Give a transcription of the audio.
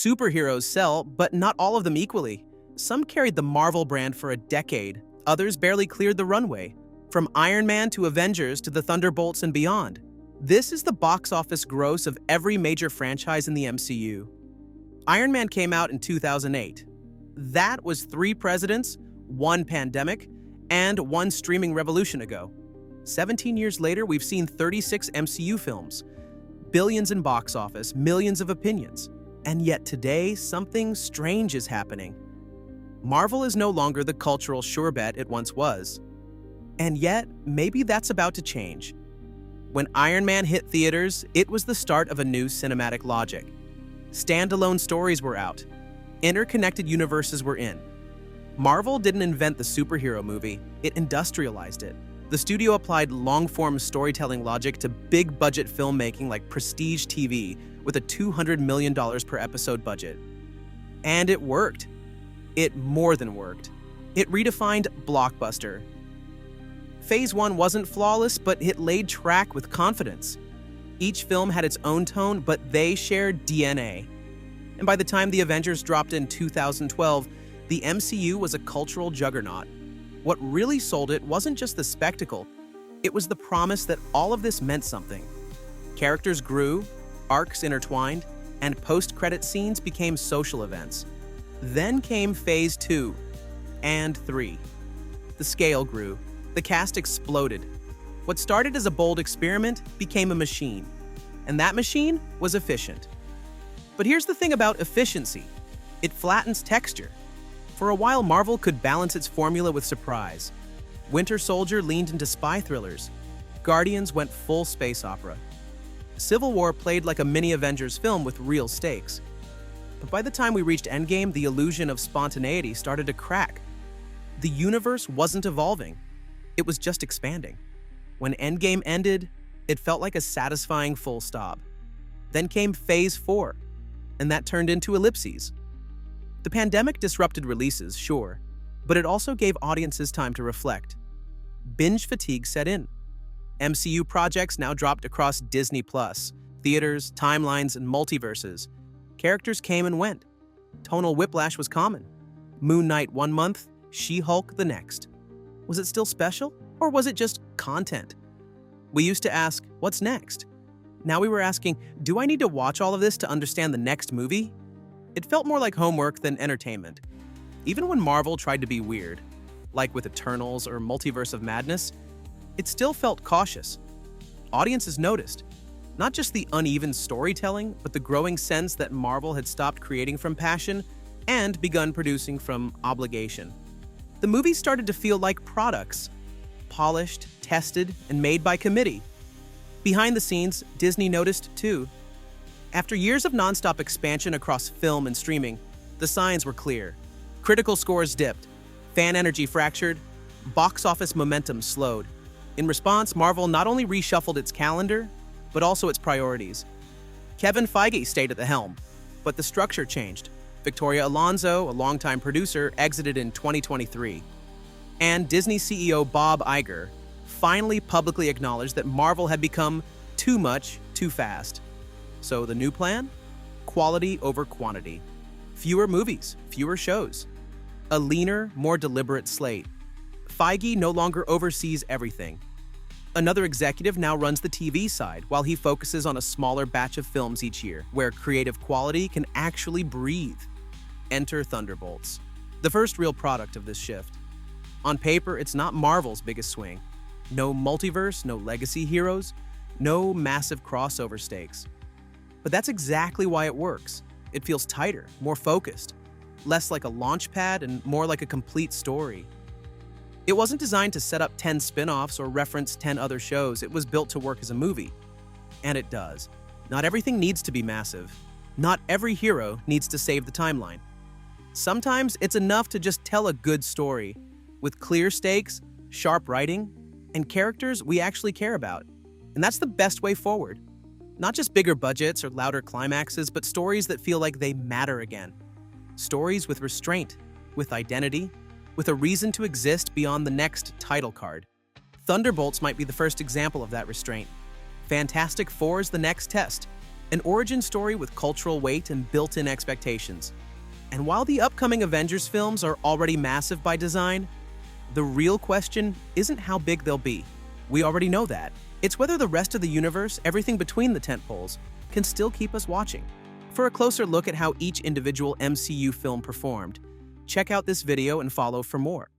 Superheroes sell, but not all of them equally. Some carried the Marvel brand for a decade, others barely cleared the runway. From Iron Man to Avengers to the Thunderbolts and beyond. This is the box office gross of every major franchise in the MCU. Iron Man came out in 2008. That was 3 presidents, 1 pandemic, and 1 streaming revolution ago. 17 years later, we've seen 36 MCU films, billions in box office, millions of opinions. And yet today, something strange is happening. Marvel is no longer the cultural sure bet it once was. And yet, maybe that's about to change. When Iron Man hit theaters, it was the start of a new cinematic logic. Standalone stories were out. Interconnected universes were in. Marvel didn't invent the superhero movie, it industrialized it. The studio applied long-form storytelling logic to big-budget filmmaking like prestige TV with a $200 million per episode budget. And it worked. It more than worked. It redefined blockbuster. Phase 1 wasn't flawless, but it laid track with confidence. Each film had its own tone, but they shared DNA. And by the time the Avengers dropped in 2012, the MCU was a cultural juggernaut. What really sold it wasn't just the spectacle, it was the promise that all of this meant something. Characters grew, arcs intertwined, and post-credit scenes became social events. Then came Phase 2 and 3. The scale grew. The cast exploded. What started as a bold experiment became a machine. And that machine was efficient. But here's the thing about efficiency. It flattens texture. For a while, Marvel could balance its formula with surprise. Winter Soldier leaned into spy thrillers. Guardians went full space opera. Civil War played like a mini Avengers film with real stakes. But by the time we reached Endgame, the illusion of spontaneity started to crack. The universe wasn't evolving. It was just expanding. When Endgame ended, it felt like a satisfying full stop. Then came Phase 4, and that turned into ellipses. The pandemic disrupted releases, sure, but it also gave audiences time to reflect. Binge fatigue set in. MCU projects now dropped across Disney+, theaters, timelines, and multiverses. Characters came and went. Tonal whiplash was common. Moon Knight one month, She-Hulk the next. Was it still special, or was it just content? We used to ask, what's next? Now we were asking, do I need to watch all of this to understand the next movie? It felt more like homework than entertainment. Even when Marvel tried to be weird, like with Eternals or Multiverse of Madness, it still felt cautious. Audiences noticed, not just the uneven storytelling, but the growing sense that Marvel had stopped creating from passion and begun producing from obligation. The movies started to feel like products, polished, tested, and made by committee. Behind the scenes, Disney noticed too. After years of nonstop expansion across film and streaming, the signs were clear. Critical scores dipped, fan energy fractured, box office momentum slowed. In response, Marvel not only reshuffled its calendar, but also its priorities. Kevin Feige stayed at the helm, but the structure changed. Victoria Alonso, a longtime producer, exited in 2023. And Disney CEO Bob Iger finally publicly acknowledged that Marvel had become too much, too fast. So the new plan? Quality over quantity. Fewer movies, fewer shows. A leaner, more deliberate slate. Feige no longer oversees everything. Another executive now runs the TV side, while he focuses on a smaller batch of films each year, where creative quality can actually breathe. Enter Thunderbolts, the first real product of this shift. On paper, it's not Marvel's biggest swing. No multiverse, no legacy heroes, no massive crossover stakes. But that's exactly why it works. It feels tighter, more focused, less like a launch pad and more like a complete story. It wasn't designed to set up 10 spin-offs or reference 10 other shows. It was built to work as a movie. And it does. Not everything needs to be massive. Not every hero needs to save the timeline. Sometimes it's enough to just tell a good story, with clear stakes, sharp writing, and characters we actually care about. And that's the best way forward. Not just bigger budgets or louder climaxes, but stories that feel like they matter again. Stories with restraint, with identity, with a reason to exist beyond the next title card. Thunderbolts might be the first example of that restraint. Fantastic Four is the next test. An origin story with cultural weight and built-in expectations. And while the upcoming Avengers films are already massive by design, the real question isn't how big they'll be. We already know that. It's whether the rest of the universe, everything between the tentpoles, can still keep us watching. For a closer look at how each individual MCU film performed, check out this video and follow for more.